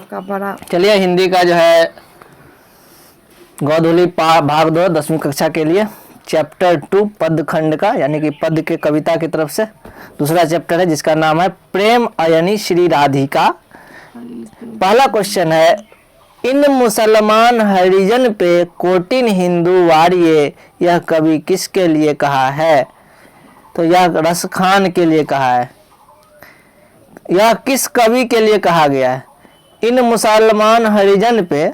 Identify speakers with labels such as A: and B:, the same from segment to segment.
A: आपका बड़ा।
B: चलिए हिंदी का जो है गोधूली भाग 2 10वीं कक्षा के लिए चैप्टर 2 पद खंड का यानी कि पद के कविता की तरफ से दूसरा चैप्टर है जिसका नाम है प्रेम अयनी श्री राधिका। पहला क्वेश्चन है, इन मुसलमान हरिजन पे कोटिन हिंदू वारिये, यह कवि किसके लिए कहा है? तो यह रस खान के लिए कहा है। यह किस कवि के लिए कहा गया है? इन मुसलमान हरिजन पे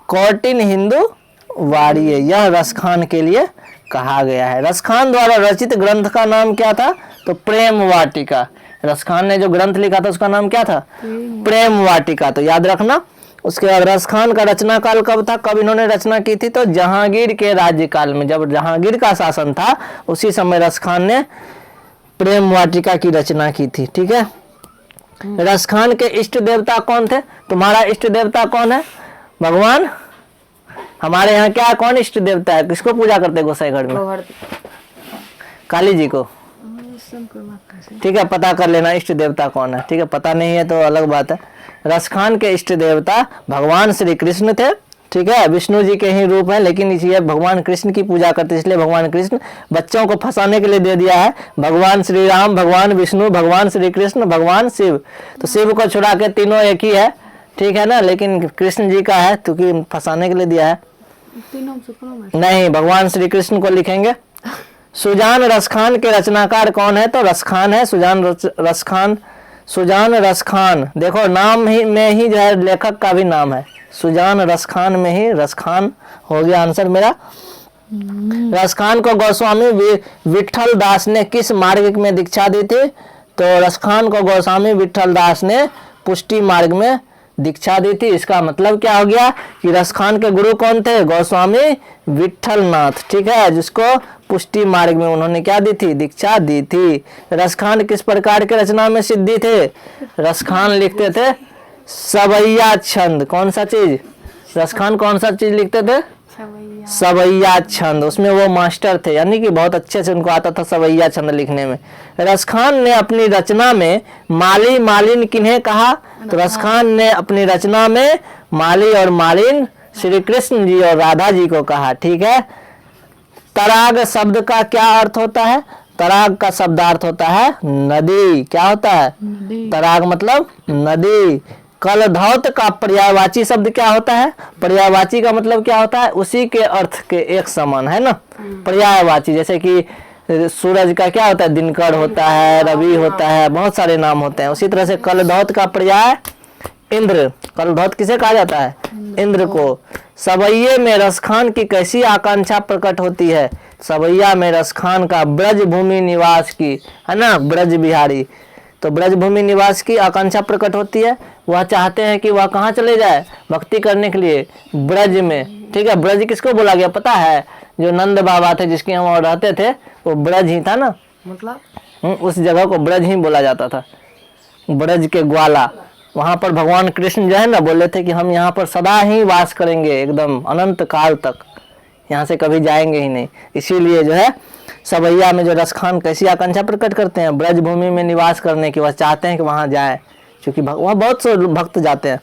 B: कोटिन हिंदू वारिये, यह रस खान के लिए कहा गया है। रस खान द्वारा रचित ग्रंथ का नाम क्या था? तो प्रेम वाटिका। रस खान ने जो ग्रंथ लिखा था उसका नाम क्या था? प्रेम वाटिका। तो याद रखना। उसके बाद रस खान का रचना काल कब था? कब इन्होंने रचना की थी? तो जहांगीर के राज्यकाल में, जब जहांगीर का शासन था उसी समय रस खान ने प्रेम वाटिका की रचना की थी। ठीक है। रस खान के इष्ट देवता कौन थे? तुम्हारा इष्ट देवता कौन है? भगवान। हमारे यहाँ क्या कौन इष्ट देवता है? किसको पूजा करते हैं गोसाईगढ़ में? काली जी को। ठीक है, पता कर लेना इष्ट देवता कौन है। ठीक है, पता नहीं है तो अलग बात है। रस खान के इष्ट देवता भगवान श्री कृष्ण थे। ठीक है, विष्णु जी के ही रूप है लेकिन इसी भगवान कृष्ण की पूजा करते इसलिए भगवान कृष्ण बच्चों को फंसाने के लिए दे दिया है भगवान श्री राम, भगवान विष्णु, भगवान श्री कृष्ण, भगवान शिव। तो शिव को छुड़ा के तीनों एक ही है। ठीक है ना, लेकिन कृष्ण जी का है क्योंकि फंसाने के लिए दिया है। नहीं, भगवान श्री कृष्ण को लिखेंगे। सुजान रस खान के रचनाकार कौन है? तो रस खान है, सुजान रस खान। सुजान रस खान, देखो नाम ही में ही जो है लेखक का भी नाम है। सुजान रस खान में ही रस खान हो गया आंसर मेरा। रस खान को गोस्वामी विठल दास ने किस मार्ग में दीक्षा दी थी? तो रस खान को गोस्वामी विठल दास ने पुष्टि मार्ग में दीक्षा दी थी। इसका मतलब क्या हो गया कि रस खान के गुरु कौन थे? गोस्वामी विठल नाथ। ठीक है, जिसको पुष्टि मार्ग में उन्होंने क्या दी थी? दीक्षा दी थी। रस खान किस प्रकार के रचना में सिद्धि थे? रस खान लिखते थे सवैया छंद। कौन सा चीज? रस खान कौन सा चीज लिखते थे? सवैया छंद। उसमें वो मास्टर थे यानी कि बहुत अच्छे से उनको आता था सवैया छंद लिखने में। रस खान ने अपनी रचना में माली मालिन किन्हें कहा? तो रस खान ने अपनी रचना में माली और मालिन श्री कृष्ण जी और राधा जी को कहा। ठीक है। तराग शब्द का क्या अर्थ होता है? तराग का शब्दार्थ होता है नदी। क्या होता है? तराग मतलब नदी। कलधौत का पर्यायवाची शब्द क्या होता है? पर्यायवाची का मतलब क्या होता है? उसी के अर्थ के एक समान, है ना। पर्यायवाची जैसे कि सूरज का क्या होता है? दिनकर होता है, रवि होता है, बहुत सारे नाम होते हैं। उसी तरह से कलधौत का पर्याय इंद्र। कलधौत किसे कहा जाता है? इंद्र को। सवैये में रस खान की कैसी आकांक्षा प्रकट होती है? सवैया में रस खान का ब्रज भूमि निवास की, है ना, ब्रज बिहारी। तो ब्रज भूमि निवास की आकांक्षा प्रकट होती है। वह चाहते हैं कि वह कहाँ चले जाए भक्ति करने के लिए? ब्रज में। ठीक है, ब्रज किसको बोला गया पता है? जो नंद बाबा थे जिसके यहाँ रहते थे वो ब्रज ही था ना, मतलब उस जगह को ब्रज ही बोला जाता था। ब्रज के ग्वाला, वहां पर भगवान कृष्ण जो है ना बोले थे कि हम यहाँ पर सदा ही वास करेंगे, एकदम अनंत काल तक, यहाँ से कभी जाएंगे ही नहीं। इसीलिए जो है सवैया में जो रस खान कैसी आकांक्षा प्रकट करते हैं? ब्रज भूमि में निवास करने की। वह चाहते हैं कि वहां जाए क्योंकि वहाँ बहुत से भक्त जाते हैं।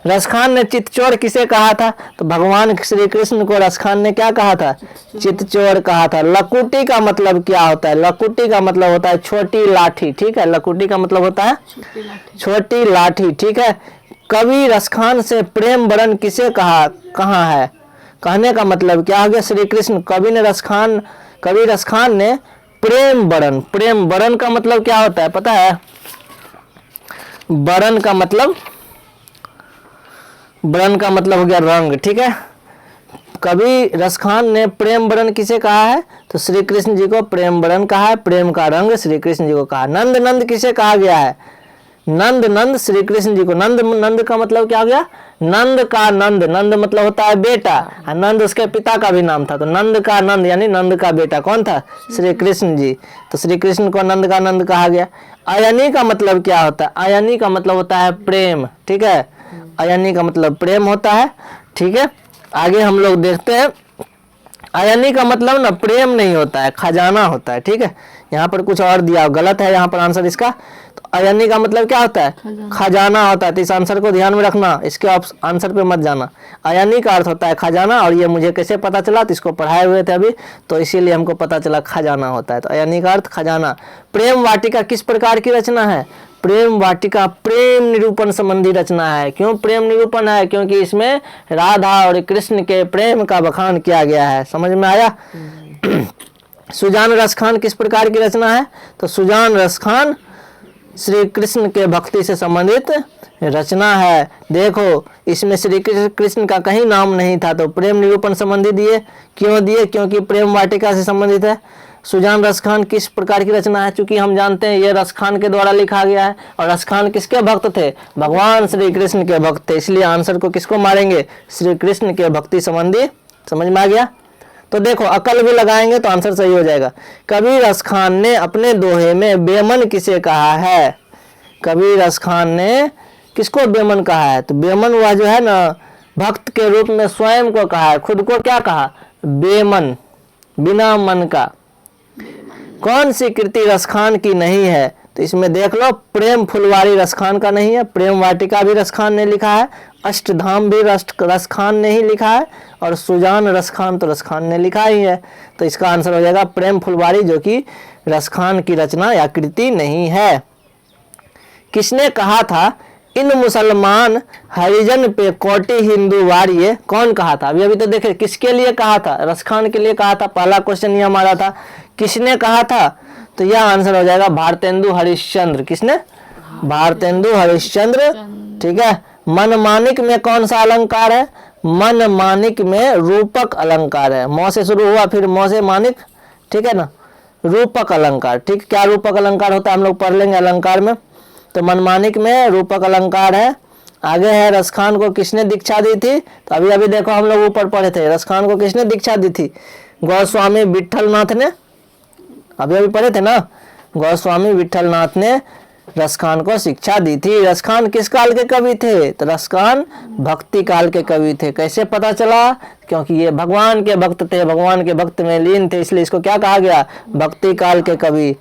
B: रस खान ने चितचोर किसे कहा था? तो भगवान श्री कृष्ण को रस खान ने क्या कहा था? चितचोर कहा था। लकुटी का मतलब क्या होता है? लकुटी का मतलब होता है छोटी लाठी। ठीक है, लकुटी का मतलब होता है छोटी लाठी। ठीक है। कवि रस खान से प्रेम वरण किसे कहा है? कहने का मतलब क्या हो गया? श्री कृष्ण। कवि रस खान ने प्रेम वरण। प्रेम वरण का मतलब क्या होता है पता है? वरण का मतलब हो गया रंग। ठीक है। कवि रस खान ने प्रेम वरण किसे कहा है? तो श्री कृष्ण जी को प्रेम वरण कहा है। प्रेम का रंग श्री कृष्ण जी को कहा। नंद नंद किसे कहा गया है? नंद श्री कृष्ण जी को। नंद का मतलब क्या हो गया? नंद मतलब होता है बेटा, और नंद उसके पिता का भी नाम था। तो नंद का नंद यानी नंद का बेटा कौन था? श्री कृष्ण जी। तो श्री कृष्ण को नंद का नंद कहा गया। अयनी का मतलब क्या होता है? अयनी का मतलब होता है प्रेम। ठीक है, अयनी का मतलब प्रेम होता है। ठीक है, आगे हम लोग देखते हैं। अयनी का मतलब ना प्रेम नहीं होता है, खजाना होता है। ठीक है, यहाँ पर कुछ और दिया गलत है यहाँ पर आंसर इसका। तो अयनी का मतलब क्या होता है? खजाना होता है। तो इस आंसर को ध्यान में रखना, इसके आंसर पे मत जाना। अयनी का अर्थ होता है खजाना, और ये मुझे कैसे पता चला? तो इसको पढ़ाए हुए थे अभी, तो इसीलिए हमको पता चला खजाना होता है। तो अयनी का अर्थ खजाना। प्रेम वाटिका किस प्रकार की रचना है? प्रेम वाटिका प्रेम निरूपण संबंधी रचना है। क्यों प्रेम निरूपण है? क्योंकि इसमें राधा और कृष्ण के प्रेम का बखान किया गया है। समझ में आया? सुजान रसखान किस प्रकार की रचना है? तो सुजान रसखान श्री कृष्ण के भक्ति से संबंधित रचना है। देखो इसमें श्री कृष्ण का कहीं नाम नहीं था, तो प्रेम निरूपण संबंधी दिए। क्यों दिए? क्योंकि प्रेम वाटिका से संबंधित है। सुजान रसखान किस प्रकार की रचना है? चूंकि हम जानते हैं ये रसखान के द्वारा लिखा गया है, और रसखान किसके भक्त थे? भगवान श्री कृष्ण के भक्त थे। इसलिए आंसर को किसको मारेंगे? श्री कृष्ण के भक्ति संबंधी। समझ में आ गया? तो देखो अकल भी लगाएंगे तो आंसर सही हो जाएगा। कबीर रसखान ने अपने दोहे में बेमन किसे कहा है? कबीर रसखान ने किसको बेमन कहा है? तो बेमन वह जो है ना, भक्त के रूप में स्वयं को कहा है। खुद को क्या कहा? बेमन, बिना मन का। कौन सी कृति रसखान की नहीं है? तो इसमें देख लो, प्रेम फुलवारी रसखान का नहीं है, प्रेम वाटिका भी रसखान ने लिखा है, अष्टधाम भी रसखान ने ही लिखा है, और सुजान रसखान तो रसखान ने लिखा ही है। तो इसका आंसर हो जाएगा प्रेम फुलवारी, जो कि रसखान की रचना या कृति नहीं है। किसने कहा था इन मुसलमान हरिजन पे कोटि हिंदू वारिये? कौन कहा था? अभी तो देखे किसके लिए कहा था? रसखान के लिए कहा था। पहला क्वेश्चन ये हमारा था, किसने कहा था? तो यह आंसर हो जाएगा भारतेंदु हरिश्चंद्र। किसने? भारतेंदु हरिश्चंद्र। ठीक है। मनमानिक में कौन सा अलंकार है? मनमानिक में रूपक अलंकार है। मौ से शुरू हुआ, फिर मौ से मानिक। ठीक है ना, रूपक अलंकार। ठीक, क्या रूपक अलंकार होता है हम लोग पढ़ लेंगे अलंकार में। तो मनमानिक में रूपक अलंकार है। आगे है रसखान को किसने दीक्षा दी थी? तो अभी अभी देखो हम लोग ऊपर पढ़े थे, रसखान को किसने दीक्षा दी थी? गोस्वामी विट्ठलनाथ ने। अभी अभी पढ़े थे ना, गोस्वामी विट्ठलनाथ ने रसखान को शिक्षा दी थी। रसखान किस काल के कवि थे? तो रसखान भक्ति काल के कवि थे। कैसे पता चला? क्योंकि ये भगवान के भक्त थे, भगवान के भक्त में लीन थे, इसलिए इसको क्या कहा गया? भक्ति काल के कवि।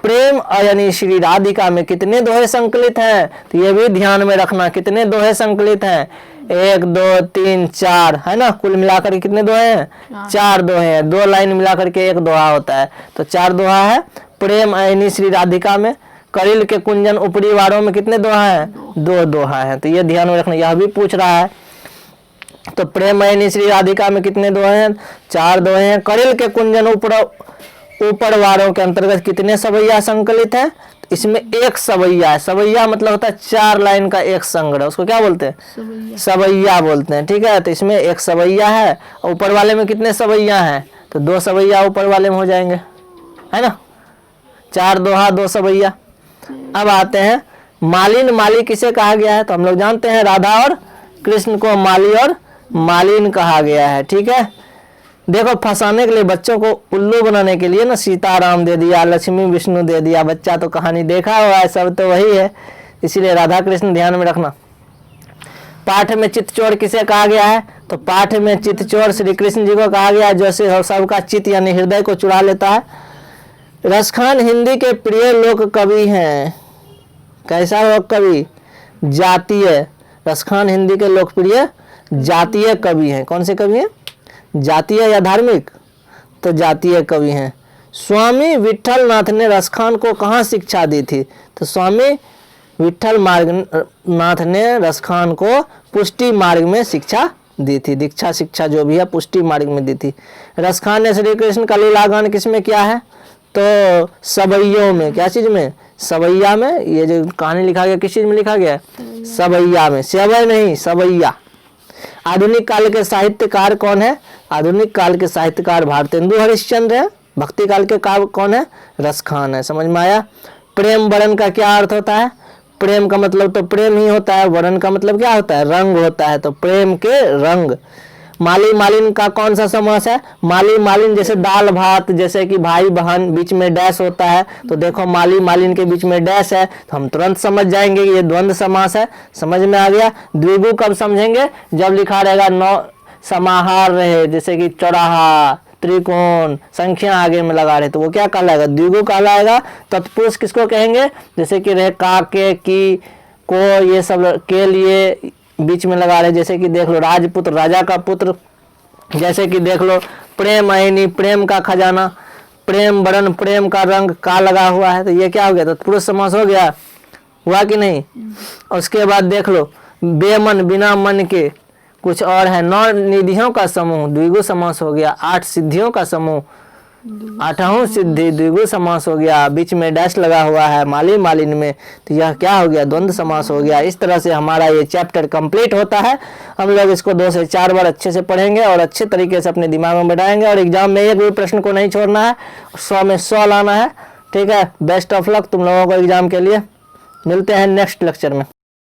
B: प्रेम यानी श्री राधिका में कितने दोहे संकलित हैं? तो ये भी ध्यान में रखना, कितने दोहे संकलित हैं? 1 2 3 4 है ना, कुल मिलाकर के कितने दोहे हैं? 4 दोहे हैं। 2 लाइन मिलाकर के एक दोहा होता है, तो 4 दोहा है। प्रेम यानी श्री राधिका में। करिल के कुंजन ऊपरी वारों में कितने दोहा हैं? 2 दोहा हैं। तो ये ध्यान में रखना, यह भी पूछ रहा है। तो प्रेम यानी श्री राधिका में कितने दोहे हैं? 4 दोहे हैं। करिल के कुंजन ऊपर वारों के अंतर्गत कितने सवैया संकलित है? इसमें एक सवैया है। सवैया मतलब होता है 4 लाइन का एक संग्रह, उसको क्या बोलते हैं? सवैया बोलते हैं। ठीक है, तो इसमें एक सवैया है। ऊपर वाले में कितने सवैया हैं? तो 2 सवैया ऊपर वाले में हो जाएंगे, है ना। 4 दोहा 2 सवैया। अब आते हैं मालिन। माली किसे कहा गया है? तो हम लोग जानते हैं राधा और कृष्ण को माली और मालिन कहा गया है। ठीक है, देखो फंसाने के लिए, बच्चों को उल्लू बनाने के लिए ना सीताराम दे दिया, लक्ष्मी विष्णु दे दिया। बच्चा तो कहानी देखा हुआ है, सब तो वही है, इसीलिए राधा कृष्ण ध्यान में रखना। पाठ में चित्तचोर किसे कहा गया है? तो पाठ में चित्तचोर श्री कृष्ण जी को कहा गया है, जो सबका चित्त यानी हृदय को चुरा लेता है। रसखान हिंदी के प्रिय लोक कवि हैं। कैसा लोक कवि? जातीय। रसखान हिंदी के लोकप्रिय जातीय कवि हैं। कौन से कवि हैं? जातीय या धार्मिक? तो जातीय कवि हैं। स्वामी विट्ठलनाथ ने रसखान को कहाँ शिक्षा दी थी? तो स्वामी विट्ठल नाथ ने रसखान को पुष्टि मार्ग में शिक्षा दी थी। दीक्षा शिक्षा जो भी है पुष्टि मार्ग में दी थी। रसखान ने श्री कृष्ण का लीलागान किसमें किया है? तो सवैयों में। क्या चीज में? सवैया में। ये जो कहानी लिखा गया किस चीज में लिखा गया? सवैया में। सेवय नहीं, सवैया। आधुनिक काल के साहित्यकार कौन है? आधुनिक काल के साहित्यकार भारतेंदु हरिश्चंद्र है। भक्ति काल के काव्य कौन है? रसखान है। समझ में आया? प्रेम वरण का क्या अर्थ होता है? प्रेम का मतलब तो प्रेम ही होता है, वरण का मतलब क्या होता है? रंग होता है। तो प्रेम के रंग। माली मालिन का कौन सा समास है? माली मालिन जैसे दाल भात, जैसे कि भाई बहन, बीच में डैश होता है। तो देखो माली मालिन के बीच में डैश है, तो हम तुरंत समझ जाएंगे कि ये द्वंद्व समास है। समझ में आ गया? द्विगु कब समझेंगे? जब लिखा रहेगा नौ समाहार रहे, जैसे कि चौराहा, त्रिकोण, संख्या आगे में लगा रहे तो वो क्या कहलाएगा, द्विगु कहलाएगा। तत्पुरुष किसको कहेंगे, जैसे कि रहे का, के, की, को, ये सब के लिए बीच में लगा रहे, जैसे कि देख लो राजपुत्र, राजा का पुत्र, जैसे कि देख लो प्रेम अयनी, प्रेम का खजाना, प्रेम वरण, प्रेम का रंग, का लगा हुआ है, तो ये क्या हो गया, तत्पुरुष समास हो गया, हुआ कि नहीं। उसके बाद देख लो बेमन, बिना मन के, कुछ और है, 9 निधियों का समूह, द्विगु समास हो गया। 8 सिद्धियों का समूह, 8वां सिद्धि, द्विगु समास हो गया। बीच में डैश लगा हुआ है माली, मालिन में, तो यह क्या हो गया, द्वंद्व समास हो गया। इस तरह से हमारा ये चैप्टर कंप्लीट होता है। हम लोग इसको 2 से 4 बार अच्छे से पढ़ेंगे और अच्छे तरीके से अपने दिमाग में बैठाएंगे, और एग्जाम में एक भी प्रश्न को नहीं छोड़ना है, 100 में 100 लाना है। ठीक है, बेस्ट ऑफ लक तुम लोगों को एग्जाम के लिए। मिलते हैं नेक्स्ट लेक्चर में।